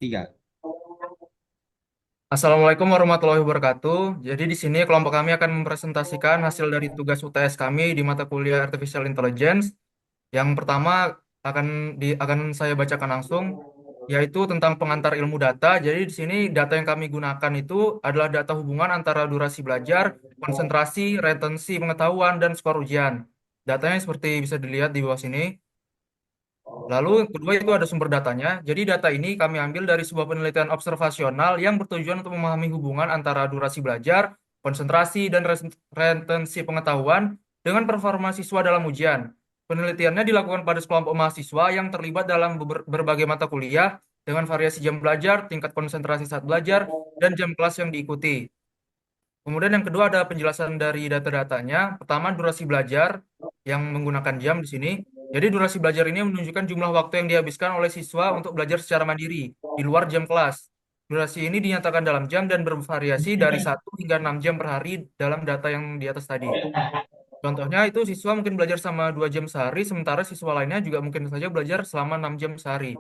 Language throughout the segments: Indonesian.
Tiga. Assalamualaikum warahmatullahi wabarakatuh. Jadi di sini kelompok kami akan mempresentasikan hasil dari tugas UTS kami di mata kuliah Artificial Intelligence. Yang pertama akan saya bacakan langsung, yaitu tentang pengantar ilmu data. Jadi di sini data yang kami gunakan itu adalah data hubungan antara durasi belajar, konsentrasi, retensi pengetahuan, dan skor ujian. Datanya seperti bisa dilihat di bawah sini. Lalu yang kedua itu ada sumber datanya. Jadi data ini kami ambil dari sebuah penelitian observasional yang bertujuan untuk memahami hubungan antara durasi belajar, konsentrasi, dan retensi pengetahuan dengan performa siswa dalam ujian. Penelitiannya dilakukan pada sekelompok mahasiswa yang terlibat dalam berbagai mata kuliah dengan variasi jam belajar, tingkat konsentrasi saat belajar, dan jam kelas yang diikuti. Kemudian yang kedua ada penjelasan dari data-datanya. Pertama, durasi belajar yang menggunakan jam di sini. Jadi durasi belajar ini menunjukkan jumlah waktu yang dihabiskan oleh siswa untuk belajar secara mandiri di luar jam kelas. Durasi ini dinyatakan dalam jam dan bervariasi dari 1 hingga 6 jam per hari dalam data yang di atas tadi. Contohnya itu siswa mungkin belajar sama 2 jam sehari, sementara siswa lainnya juga mungkin saja belajar selama 6 jam sehari.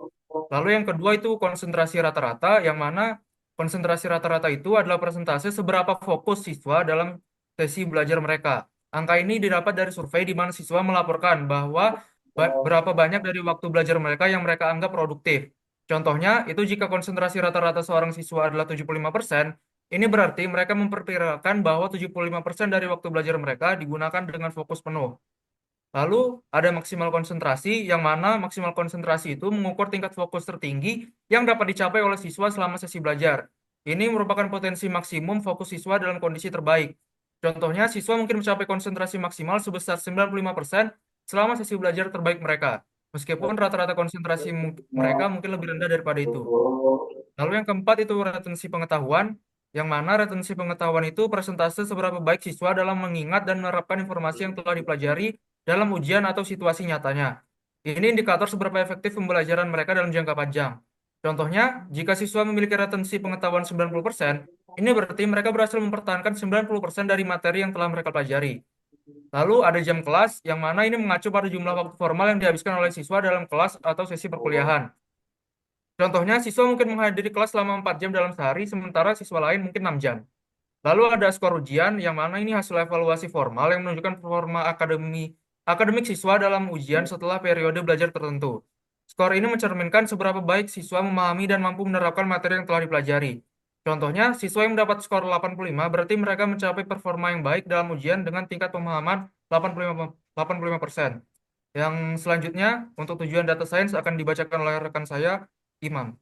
Lalu yang kedua itu konsentrasi rata-rata, yang mana konsentrasi rata-rata itu adalah persentase seberapa fokus siswa dalam sesi belajar mereka. Angka ini didapat dari survei di mana siswa melaporkan bahwa berapa banyak dari waktu belajar mereka yang mereka anggap produktif. Contohnya, itu jika konsentrasi rata-rata seorang siswa adalah 75%, ini berarti mereka memperkirakan bahwa 75% dari waktu belajar mereka digunakan dengan fokus penuh. Lalu ada maksimal konsentrasi, yang mana maksimal konsentrasi itu mengukur tingkat fokus tertinggi yang dapat dicapai oleh siswa selama sesi belajar. Ini merupakan potensi maksimum fokus siswa dalam kondisi terbaik. Contohnya, siswa mungkin mencapai konsentrasi maksimal sebesar 95% selama sesi belajar terbaik mereka. Meskipun rata-rata konsentrasi mereka mungkin lebih rendah daripada itu. Lalu yang keempat itu retensi pengetahuan, yang mana retensi pengetahuan itu persentase seberapa baik siswa dalam mengingat dan menerapkan informasi yang telah dipelajari dalam ujian atau situasi nyatanya. Ini indikator seberapa efektif pembelajaran mereka dalam jangka panjang. Contohnya, jika siswa memiliki retensi pengetahuan 90%, ini berarti mereka berhasil mempertahankan 90% dari materi yang telah mereka pelajari. Lalu ada jam kelas, yang mana ini mengacu pada jumlah waktu formal yang dihabiskan oleh siswa dalam kelas atau sesi perkuliahan. Contohnya, siswa mungkin menghadiri kelas selama 4 jam dalam sehari, sementara siswa lain mungkin 6 jam. Lalu ada skor ujian, yang mana ini hasil evaluasi formal yang menunjukkan performa akademik siswa dalam ujian setelah periode belajar tertentu. Skor ini mencerminkan seberapa baik siswa memahami dan mampu menerapkan materi yang telah dipelajari. Contohnya, siswa yang mendapat skor 85 berarti mereka mencapai performa yang baik dalam ujian dengan tingkat pemahaman 85%. Yang selanjutnya, untuk tujuan data science akan dibacakan oleh rekan saya, Imam.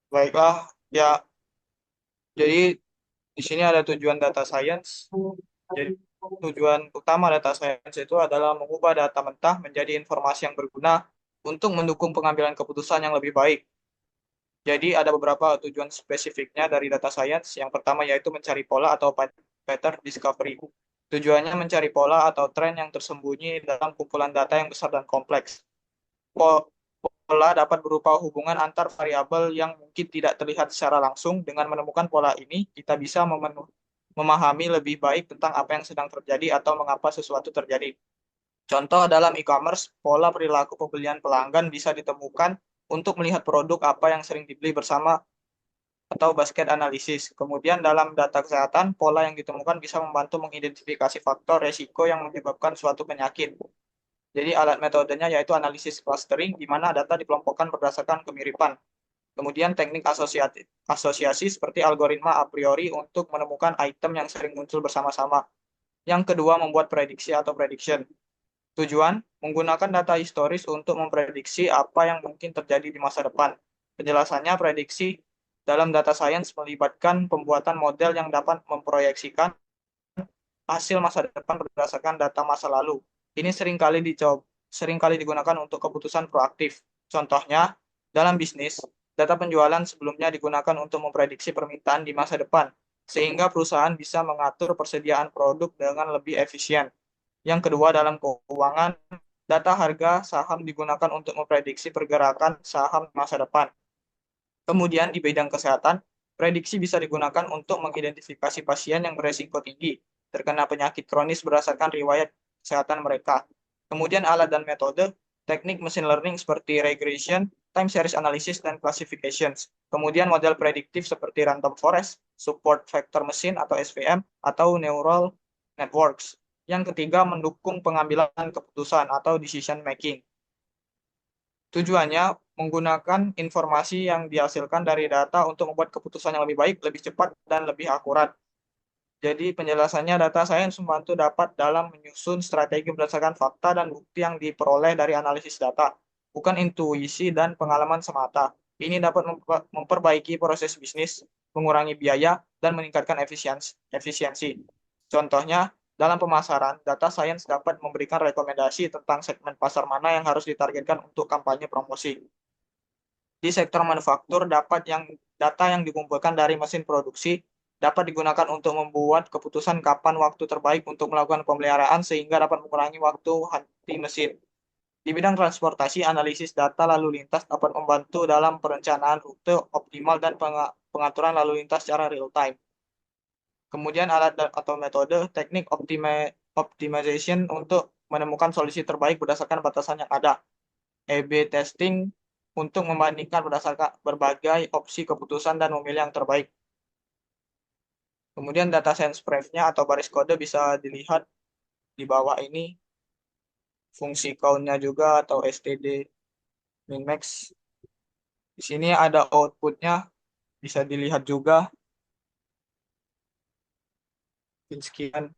Baiklah, ya. Jadi di sini ada tujuan data science. Jadi tujuan utama data science itu adalah mengubah data mentah menjadi informasi yang berguna untuk mendukung pengambilan keputusan yang lebih baik. Jadi ada beberapa tujuan spesifiknya dari data science. Yang pertama yaitu mencari pola atau pattern discovery. Tujuannya mencari pola atau tren yang tersembunyi dalam kumpulan data yang besar dan kompleks. Pola dapat berupa hubungan antar variabel yang mungkin tidak terlihat secara langsung. Dengan menemukan pola ini, kita bisa memahami lebih baik tentang apa yang sedang terjadi atau mengapa sesuatu terjadi. Contoh dalam e-commerce, pola perilaku pembelian pelanggan bisa ditemukan untuk melihat produk apa yang sering dibeli bersama atau basket analisis. Kemudian dalam data kesehatan, pola yang ditemukan bisa membantu mengidentifikasi faktor resiko yang menyebabkan suatu penyakit. Jadi alat metodenya yaitu analisis clustering, di mana data dikelompokkan berdasarkan kemiripan. Kemudian teknik asosiasi seperti algoritma a priori untuk menemukan item yang sering muncul bersama-sama. Yang kedua, membuat prediksi atau prediction. Tujuan, menggunakan data historis untuk memprediksi apa yang mungkin terjadi di masa depan. Penjelasannya, prediksi dalam data science melibatkan pembuatan model yang dapat memproyeksikan hasil masa depan berdasarkan data masa lalu. Ini seringkali digunakan untuk keputusan proaktif. Contohnya, dalam bisnis, data penjualan sebelumnya digunakan untuk memprediksi permintaan di masa depan, sehingga perusahaan bisa mengatur persediaan produk dengan lebih efisien. Yang kedua, dalam keuangan, data harga saham digunakan untuk memprediksi pergerakan saham di masa depan. Kemudian di bidang kesehatan, prediksi bisa digunakan untuk mengidentifikasi pasien yang beresiko tinggi terkena penyakit kronis berdasarkan riwayat kesehatan mereka. Kemudian alat dan metode, teknik machine learning seperti regression time series analysis dan classifications. Kemudian model prediktif seperti random forest, support vector machine atau SVM, atau neural networks. Yang ketiga, mendukung pengambilan keputusan atau decision making. Tujuannya menggunakan informasi yang dihasilkan dari data untuk membuat keputusan yang lebih baik, lebih cepat, dan lebih akurat. Jadi penjelasannya data science membantu dapat dalam menyusun strategi berdasarkan fakta dan bukti yang diperoleh dari analisis data, bukan intuisi dan pengalaman semata. Ini dapat memperbaiki proses bisnis, mengurangi biaya, dan meningkatkan efisiensi. Contohnya, dalam pemasaran, data science dapat memberikan rekomendasi tentang segmen pasar mana yang harus ditargetkan untuk kampanye promosi. Di sektor manufaktur, data yang dikumpulkan dari mesin produksi dapat digunakan untuk membuat keputusan kapan waktu terbaik untuk melakukan pemeliharaan sehingga dapat mengurangi waktu henti mesin. Di bidang transportasi, analisis data lalu lintas dapat membantu dalam perencanaan rute optimal dan pengaturan lalu lintas secara real time. Kemudian alat atau metode teknik optimization untuk menemukan solusi terbaik berdasarkan batasan yang ada. A/B testing untuk membandingkan berdasarkan berbagai opsi keputusan dan memilih yang terbaik. Kemudian data science brief-nya atau baris kode bisa dilihat di bawah ini, fungsi count-nya juga atau std min-max. Di sini ada output-nya, bisa dilihat juga. Sekian.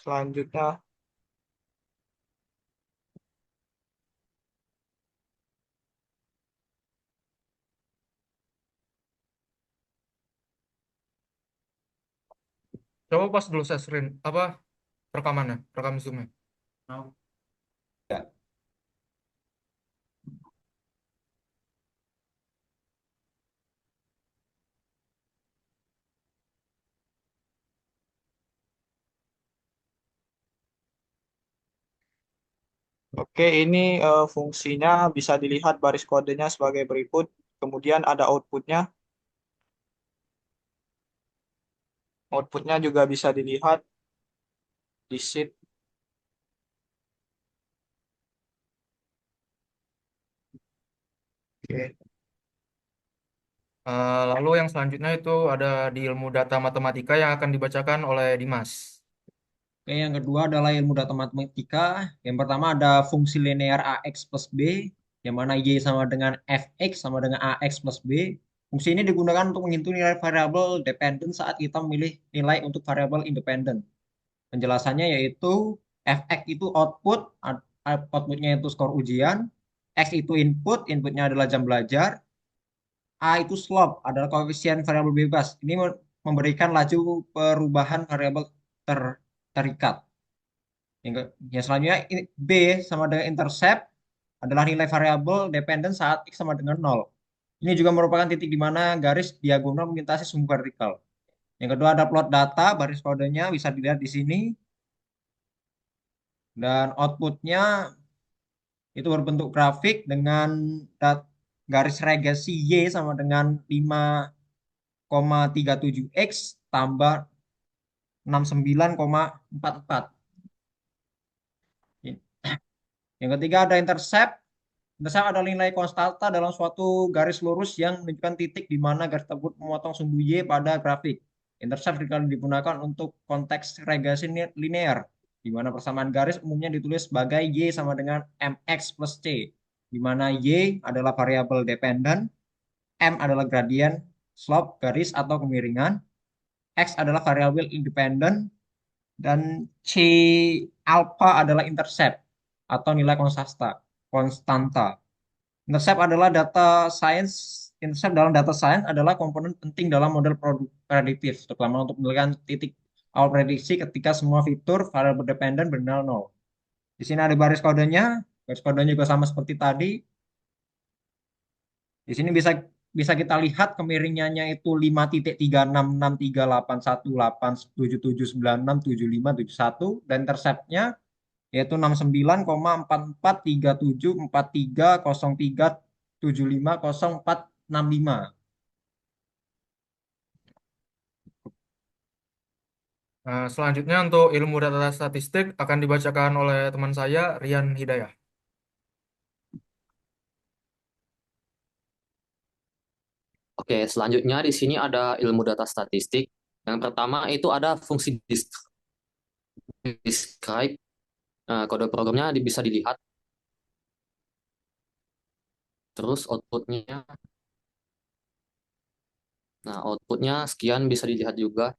Selanjutnya, Coba pas dulu saya screen apa rekamannya, rekam Zoom-nya. Ya. oke, ini fungsinya bisa dilihat baris kodenya sebagai berikut. Kemudian ada outputnya. Outputnya juga bisa dilihat di sheet. Oke. Lalu yang selanjutnya itu ada di ilmu data matematika yang akan dibacakan oleh Dimas. Oke, yang kedua adalah ilmu data matematika. Yang pertama ada fungsi linear AX plus B, yang mana Y sama dengan Fx sama dengan AX plus B. Fungsi ini digunakan untuk menghitung nilai variabel dependen saat kita memilih nilai untuk variabel independen. Penjelasannya yaitu Fx itu output, outputnya itu skor ujian, X itu input, inputnya adalah jam belajar, A itu slope, adalah koefisien variabel bebas. Ini memberikan laju perubahan variabel terikat. Yang selanjutnya B sama dengan intercept adalah nilai variabel dependen saat X sama dengan 0. Ini juga merupakan titik di mana garis diagonal melintasi sumbu vertikal. Yang kedua ada plot data, baris kodenya bisa dilihat di sini. Dan outputnya itu berbentuk grafik dengan garis regresi Y sama dengan 5,37X tambah 69,44. Yang ketiga ada intercept. Intercept adalah nilai konstanta dalam suatu garis lurus yang menunjukkan titik di mana garis tersebut memotong sumbu Y pada grafik. Intercept digunakan untuk konteks regresi linear, di mana persamaan garis umumnya ditulis sebagai Y sama dengan MX plus C, di mana Y adalah variabel dependen, M adalah gradien slope garis atau kemiringan, X adalah variabel independen, dan C alpha adalah intercept atau nilai konstanta. Intercept adalah data science. Intercept dalam data science adalah komponen penting dalam model prediktif, terutama untuk menentukan titik awal prediksi ketika semua fitur variabel dependen bernilai 0. Di sini ada baris kodenya. Baris kodenya juga sama seperti tadi. Di sini bisa bisa kita lihat kemiringannya itu 5.66381877967571 dan interceptnya yaitu 69,44374303750465. Nah, selanjutnya untuk ilmu data statistik akan dibacakan oleh teman saya, Rian Hidayah. Oke, selanjutnya di sini ada ilmu data statistik. Yang pertama itu ada fungsi describe. Nah, kode programnya bisa dilihat. Terus outputnya. Nah, outputnya sekian bisa dilihat juga.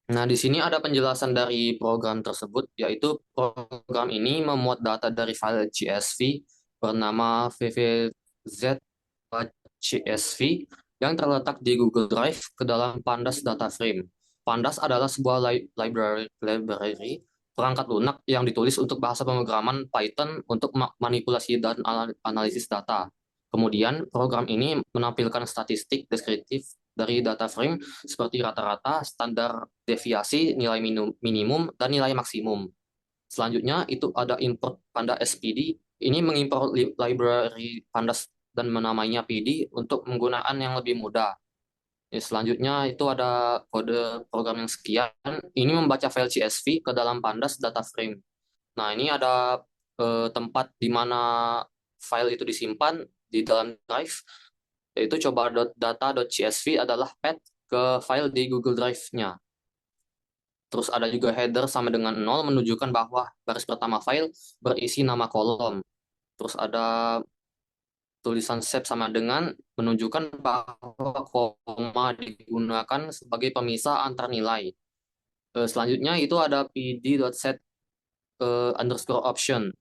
Nah, di sini ada penjelasan dari program tersebut, yaitu program ini memuat data dari file CSV bernama CSV yang terletak di Google Drive ke dalam Pandas Data Frame. Pandas adalah sebuah library perangkat lunak yang ditulis untuk bahasa pemrograman Python untuk manipulasi dan analisis data. Kemudian, program ini menampilkan statistik deskriptif dari data frame seperti rata-rata, standar deviasi, nilai minimum, dan nilai maksimum. Selanjutnya itu ada import Panda SPD. Ini mengimport library Pandas dan menamainya PD untuk penggunaan yang lebih mudah. Ya, selanjutnya itu ada kode program yang sekian. Ini membaca file CSV ke dalam Pandas data frame. Nah, ini ada tempat di mana file itu disimpan di dalam drive, yaitu coba data.csv adalah path ke file di Google Drive-nya. Terus ada juga header sama dengan 0 menunjukkan bahwa baris pertama file berisi nama kolom. Terus ada tulisan save sama dengan menunjukkan bahwa koma digunakan sebagai pemisah antar nilai. Selanjutnya itu ada pd.set underscore option.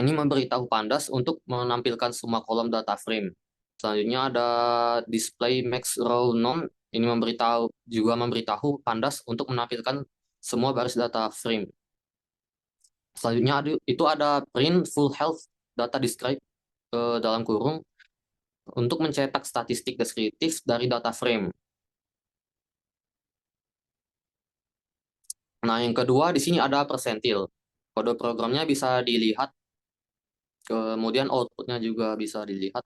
Ini memberitahu Pandas untuk menampilkan semua kolom data frame. Selanjutnya ada display max row none. Ini memberitahu Pandas untuk menampilkan semua baris data frame. Selanjutnya itu ada print full health data describe dalam kurung untuk mencetak statistik deskriptif dari data frame. Nah, yang kedua di sini ada persentil. Kode programnya bisa dilihat, kemudian outputnya juga bisa dilihat.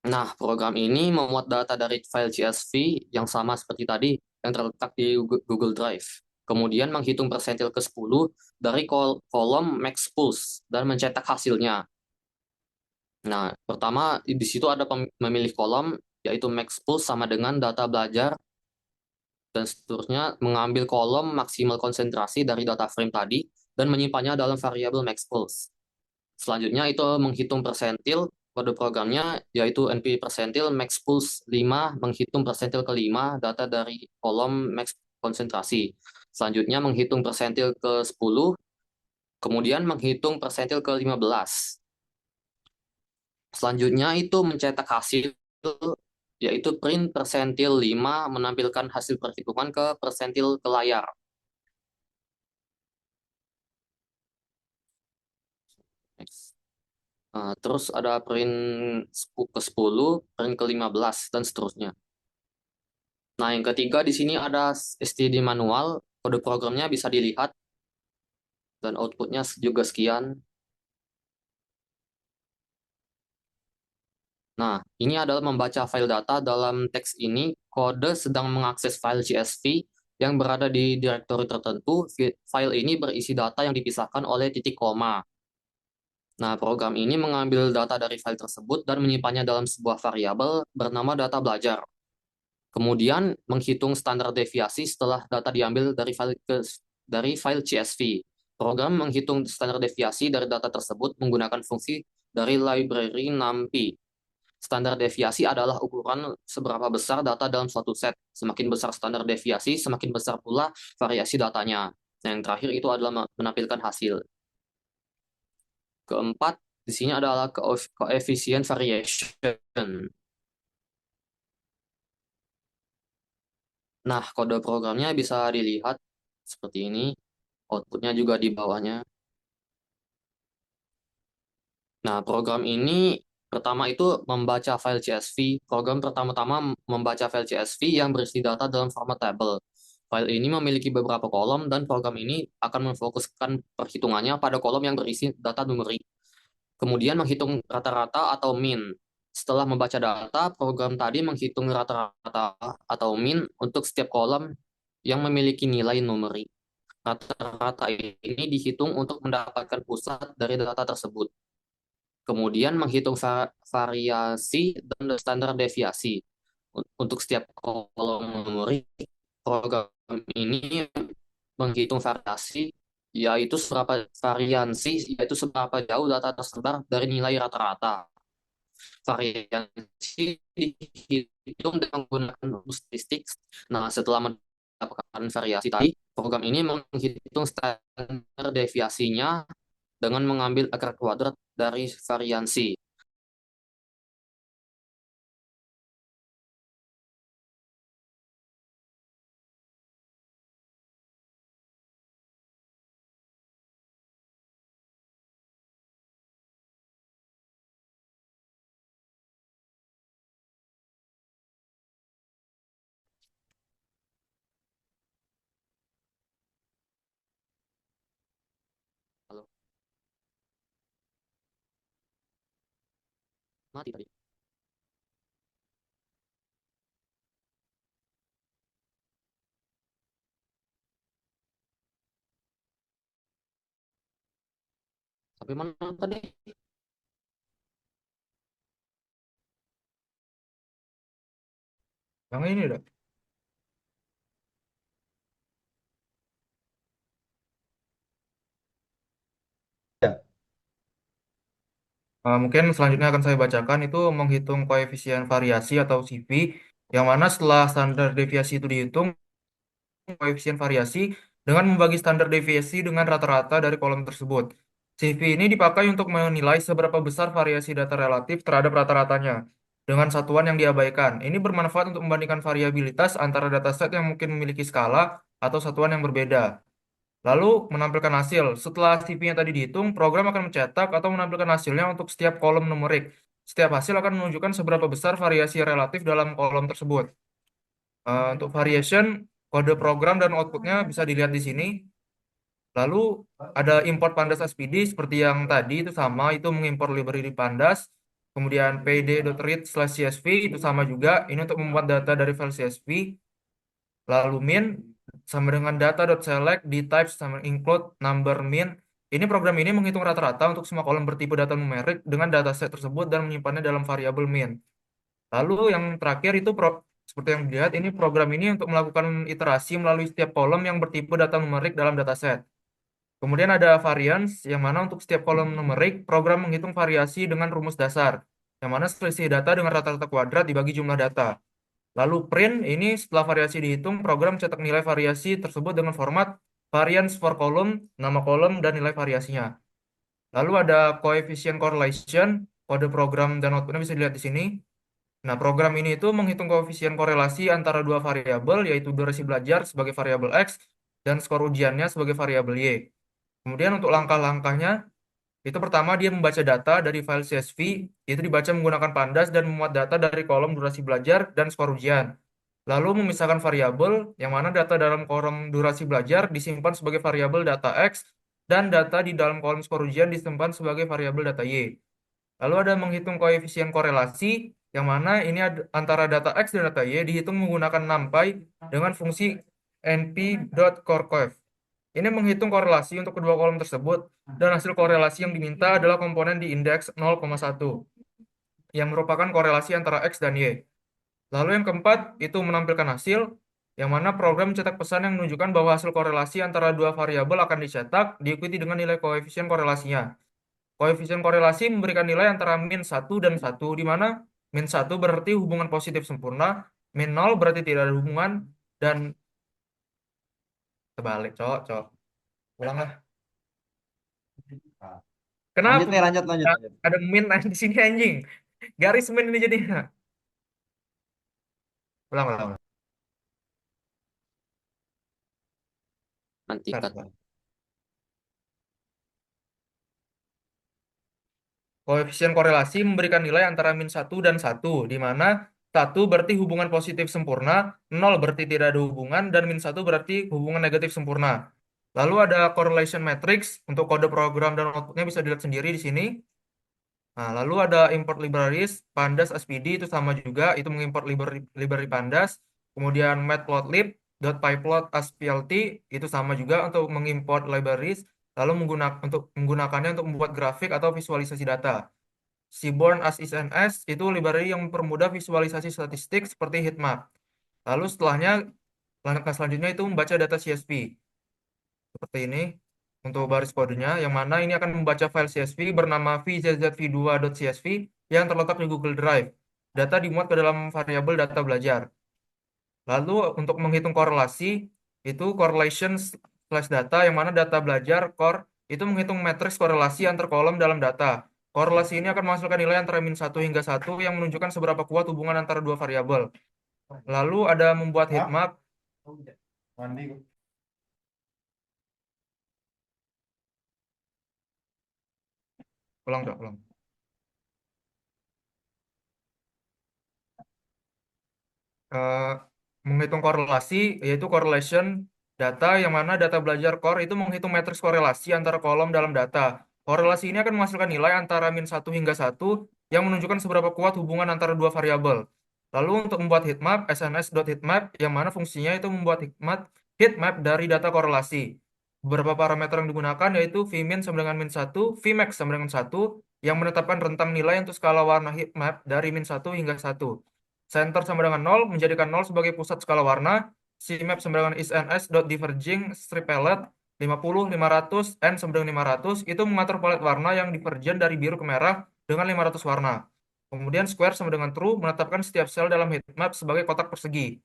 Nah, program ini memuat data dari file CSV yang sama seperti tadi, yang terletak di Google Drive. Kemudian menghitung persentil ke-10 dari kolom max pulse dan mencetak hasilnya. Nah, pertama di situ ada memilih kolom, yaitu max pulse sama dengan data belajar, dan seterusnya mengambil kolom maksimal konsentrasi dari data frame tadi dan menyimpannya dalam variabel max pulse. Selanjutnya itu menghitung persentil. Kode programnya yaitu np persentil max pulse 5 menghitung persentil ke-5 data dari kolom max konsentrasi. Selanjutnya menghitung persentil ke-10, kemudian menghitung persentil ke-15. Selanjutnya itu mencetak hasil, yaitu print persentil 5 menampilkan hasil perhitungan ke persentil ke layar. Terus ada print ke-10, print ke-15, dan seterusnya. Nah, yang ketiga di sini ada std manual, kode programnya bisa dilihat, dan outputnya juga sekian. Nah, ini adalah membaca file data. Dalam teks ini, kode sedang mengakses file CSV yang berada di direktori tertentu. File ini berisi data yang dipisahkan oleh titik koma. Nah, program ini mengambil data dari file tersebut dan menyimpannya dalam sebuah variabel bernama data belajar. Kemudian menghitung standar deviasi setelah data diambil dari file CSV. Program menghitung standar deviasi dari data tersebut menggunakan fungsi dari library NumPy. Standar deviasi adalah ukuran seberapa besar data dalam suatu set. Semakin besar standar deviasi, semakin besar pula variasi datanya. Nah, yang terakhir itu adalah menampilkan hasil. Keempat, di sini adalah coefficient variation. Nah, kode programnya bisa dilihat seperti ini. Outputnya juga di bawahnya. Nah, program ini pertama itu membaca file CSV. Program pertama-tama membaca file CSV yang berisi data dalam format tabel. File ini memiliki beberapa kolom dan program ini akan memfokuskan perhitungannya pada kolom yang berisi data numerik. Kemudian menghitung rata-rata atau min. Setelah membaca data, program tadi menghitung rata-rata atau min untuk setiap kolom yang memiliki nilai numerik. Rata-rata ini dihitung untuk mendapatkan pusat dari data tersebut. Kemudian menghitung variasi dan standar deviasi. Untuk setiap kolom numerik, program ini menghitung variasi, yaitu seberapa jauh data tersebar dari nilai rata-rata. Variasi dihitung dengan menggunakan rumus statistik. Nah, setelah mendapatkan variasi tadi, program ini menghitung standar deviasinya dengan mengambil akar kuadrat dari variasi. Halo, mati tadi. Sampai mana tadi? Yang ini udah. Ya. Mungkin selanjutnya akan saya bacakan itu menghitung koefisien variasi atau CV, yang mana setelah standar deviasi itu dihitung, koefisien variasi dengan membagi standar deviasi dengan rata-rata dari kolom tersebut. CV ini dipakai untuk menilai seberapa besar variasi data relatif terhadap rata-ratanya dengan satuan yang diabaikan. Ini bermanfaat untuk membandingkan variabilitas antara dataset yang mungkin memiliki skala atau satuan yang berbeda. Lalu menampilkan hasil. Setelah CV-nya tadi dihitung, program akan mencetak atau menampilkan hasilnya untuk setiap kolom numerik. Setiap hasil akan menunjukkan seberapa besar variasi relatif dalam kolom tersebut. Untuk variation, kode program dan outputnya bisa dilihat di sini. Lalu ada import pandas SPD seperti yang tadi itu sama, itu mengimpor library pandas. Kemudian pd.read/csv itu sama juga, ini untuk membuat data dari file CSV. Lalu min sama dengan data.select di types sama include number min. Ini program ini menghitung rata-rata untuk semua kolom bertipe data numerik dengan dataset tersebut dan menyimpannya dalam variabel min. Lalu yang terakhir itu seperti yang dilihat, ini program ini untuk melakukan iterasi melalui setiap kolom yang bertipe data numerik dalam dataset. Kemudian ada variance, yang mana untuk setiap kolom numerik, program menghitung variasi dengan rumus dasar, yang mana selisih data dengan rata-rata kuadrat dibagi jumlah data. Lalu print, ini setelah variasi dihitung, program cetak nilai variasi tersebut dengan format variance for column, nama kolom, dan nilai variasinya. Lalu ada coefficient correlation, kode program dan outputnya bisa dilihat di sini. Nah, program ini itu menghitung koefisien korelasi antara dua variabel, yaitu durasi belajar sebagai variabel X dan skor ujiannya sebagai variabel Y. Kemudian untuk langkah-langkahnya, itu pertama dia membaca data dari file CSV, itu dibaca menggunakan pandas dan memuat data dari kolom durasi belajar dan skor ujian. Lalu memisahkan variabel, yang mana data dalam kolom durasi belajar disimpan sebagai variabel data X, dan data di dalam kolom skor ujian disimpan sebagai variabel data Y. Lalu ada menghitung koefisien korelasi, yang mana ini antara data X dan data Y dihitung menggunakan NumPy dengan fungsi np.corecoef. Ini menghitung korelasi untuk kedua kolom tersebut, dan hasil korelasi yang diminta adalah komponen di indeks 0,1, yang merupakan korelasi antara X dan Y. Lalu yang keempat, itu menampilkan hasil, yang mana program mencetak pesan yang menunjukkan bahwa hasil korelasi antara dua variabel akan dicetak, diikuti dengan nilai koefisien korelasinya. Koefisien korelasi memberikan nilai antara min 1 dan 1, di mana min 1 berarti hubungan positif sempurna, min 0 berarti tidak ada hubungan, dan terbalik, cok. Ulanglah. Kenapa? Lanjut nih, lanjut, lanjut, lanjut. Ada min di sini anjing. Garis min ini jadinya. Ulang, ulang, ulang. Nanti Bentar, cut. bentar. Koefisien korelasi memberikan nilai antara min 1 dan 1, di mana 1 berarti hubungan positif sempurna, 0 berarti tidak ada hubungan, dan min 1 berarti hubungan negatif sempurna. Lalu ada correlation matrix, untuk kode program dan outputnya bisa dilihat sendiri di sini. Nah, lalu ada import libraries, pandas SPD itu sama juga, itu mengimport library pandas. Kemudian matplotlib, .pyplot as PLT itu sama juga untuk mengimport libraries, lalu untuk menggunakannya untuk membuat grafik atau visualisasi data. Seaborn as ISNS itu library yang mempermudah visualisasi statistik seperti heatmap. Lalu setelahnya, langkah selanjutnya itu membaca data CSV. Seperti ini untuk baris kodenya, yang mana ini akan membaca file CSV bernama vzzv2.csv yang terletak di Google Drive. Data dimuat ke dalam variabel data belajar. Lalu untuk menghitung korelasi, itu correlation slash data, yang mana data belajar core itu menghitung matriks korelasi antar kolom dalam data. Korelasi ini akan menghasilkan nilai antara -1 hingga 1 yang menunjukkan seberapa kuat hubungan antara dua variabel. Lalu ada membuat heatmap. Ulang, Dok, ulang. eh, Menghitung korelasi, yaitu correlation data, yang mana data belajar core itu menghitung matriks korelasi antara kolom dalam data. Korelasi ini akan menghasilkan nilai antara -1 hingga 1 yang menunjukkan seberapa kuat hubungan antara dua variabel. Lalu untuk membuat heatmap, sns.heatmap, yang mana fungsinya itu membuat heatmap dari data korelasi. Beberapa parameter yang digunakan yaitu vmin sama dengan -1, vmax sama dengan 1, yang menetapkan rentang nilai untuk skala warna heatmap dari -1 hingga 1. Center sama dengan 0, menjadikan 0 sebagai pusat skala warna. Cmap sama dengan isns.diverging strip palette 50, 500, n sama dengan 500, itu mengatur palet warna yang divergen dari biru ke merah dengan 500 warna. Kemudian square sama dengan true, menetapkan setiap sel dalam heatmap sebagai kotak persegi.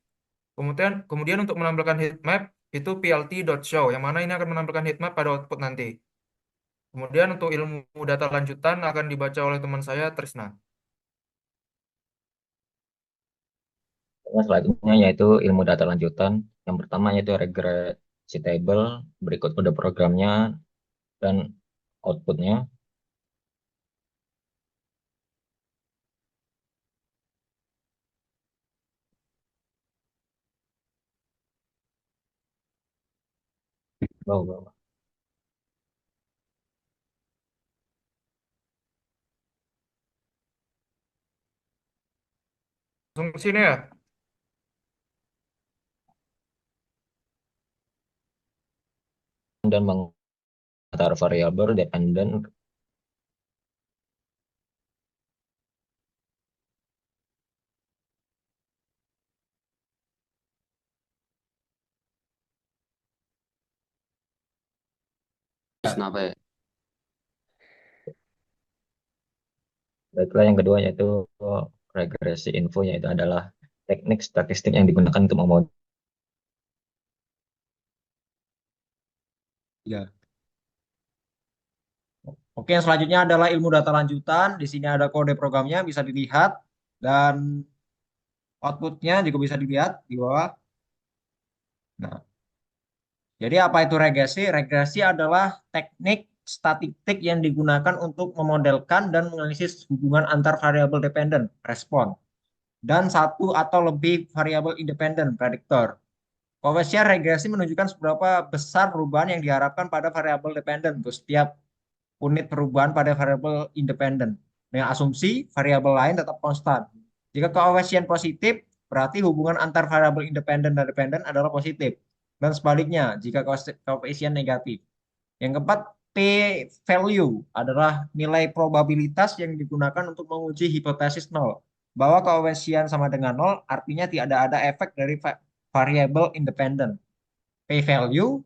Kemudian untuk menampilkan heatmap, itu plt.show, yang mana ini akan menampilkan heatmap pada output nanti. Kemudian untuk ilmu data lanjutan akan dibaca oleh teman saya, Trisna. Yang selanjutnya yaitu ilmu data lanjutan. Yang pertama yaitu regresi table, berikut kode programnya dan outputnya. Bawah. Langsung ke sini ya. Dan mengantar variabel dependen Kenapa ya? Baiklah, yang kedua yaitu regresi info, yaitu adalah teknik statistik yang digunakan untuk memodel. Ya. Oke, yang selanjutnya adalah ilmu data lanjutan. Di sini ada kode programnya bisa dilihat dan outputnya juga bisa dilihat di bawah. Nah, jadi apa itu regresi? Regresi adalah teknik statistik yang digunakan untuk memodelkan dan menganalisis hubungan antar variabel dependen, respon, dan satu atau lebih variabel independen, prediktor. Koefisien regresi menunjukkan seberapa besar perubahan yang diharapkan pada variabel dependen untuk setiap unit perubahan pada variabel independen. Dengan asumsi variabel lain tetap konstan. Jika koefisien positif, berarti hubungan antar variabel independen dan dependen adalah positif. Dan sebaliknya, jika koefisien negatif. Yang keempat, p-value adalah nilai probabilitas yang digunakan untuk menguji hipotesis nol. Bahwa koefisien sama dengan nol, artinya tidak ada efek dari variabel independen. P-value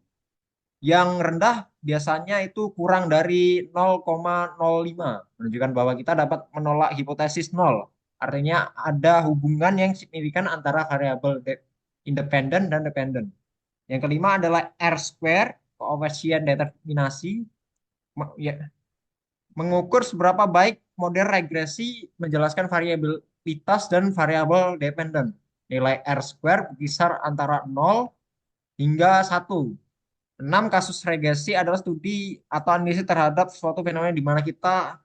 yang rendah biasanya itu kurang dari 0,05, menunjukkan bahwa kita dapat menolak hipotesis nol. Artinya ada hubungan yang signifikan antara variabel independen dan dependen. Yang kelima adalah R square, koefisien determinasi, ya, mengukur seberapa baik model regresi menjelaskan variabilitas dan variabel dependen. Nilai R square berkisar antara 0 hingga 1. 6 kasus regresi adalah studi atau analisis terhadap suatu fenomena di mana kita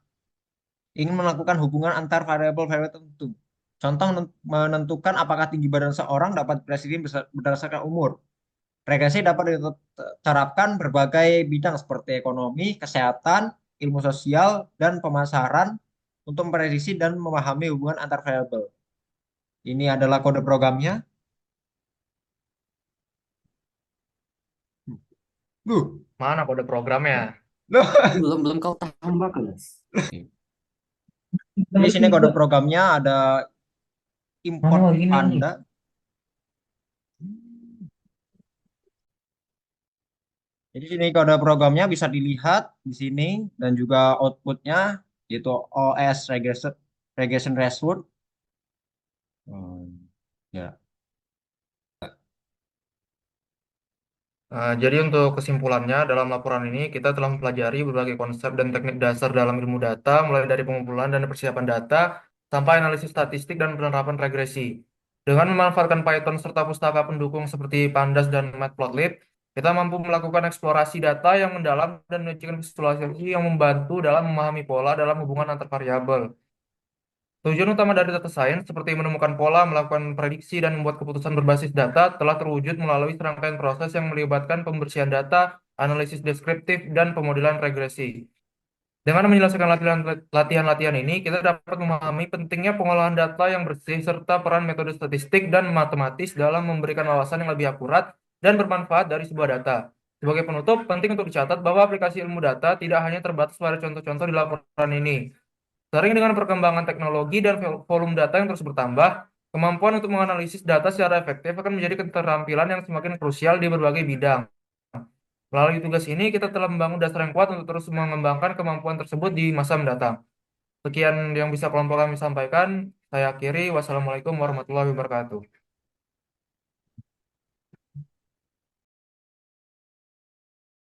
ingin melakukan hubungan antar variabel-variabel tertentu. Contoh menentukan apakah tinggi badan seorang dapat diprediksi berdasarkan umur. Regresi dapat diterapkan berbagai bidang seperti ekonomi, kesehatan, ilmu sosial, dan pemasaran untuk memprediksi dan memahami hubungan antar variabel. Ini adalah kode programnya. Loh, Mana kode programnya? loh. Belum kau tambah kelas. Jadi sini kode programnya ada import Panda. Jadi sini kode programnya bisa dilihat di sini dan juga outputnya yaitu OS regression result. Ya. Jadi untuk kesimpulannya dalam laporan ini kita telah mempelajari berbagai konsep dan teknik dasar dalam ilmu data, mulai dari pengumpulan dan persiapan data sampai analisis statistik dan penerapan regresi. Dengan memanfaatkan Python serta pustaka pendukung seperti Pandas dan Matplotlib, kita mampu melakukan eksplorasi data yang mendalam dan menyajikan visualisasi yang membantu dalam memahami pola dalam hubungan antar variabel. Tujuan utama dari data science seperti menemukan pola, melakukan prediksi, dan membuat keputusan berbasis data telah terwujud melalui serangkaian proses yang melibatkan pembersihan data, analisis deskriptif, dan pemodelan regresi. Dengan menyelesaikan latihan-latihan ini, kita dapat memahami pentingnya pengolahan data yang bersih serta peran metode statistik dan matematis dalam memberikan wawasan yang lebih akurat dan bermanfaat dari sebuah data. Sebagai penutup, penting untuk dicatat bahwa aplikasi ilmu data tidak hanya terbatas pada contoh-contoh di laporan ini. Sering dengan perkembangan teknologi dan volume data yang terus bertambah, kemampuan untuk menganalisis data secara efektif akan menjadi keterampilan yang semakin krusial di berbagai bidang. Melalui tugas ini, kita telah membangun dasar yang kuat untuk terus mengembangkan kemampuan tersebut di masa mendatang. Sekian yang bisa kelompok kami sampaikan. Saya akhiri. Wassalamualaikum warahmatullahi wabarakatuh.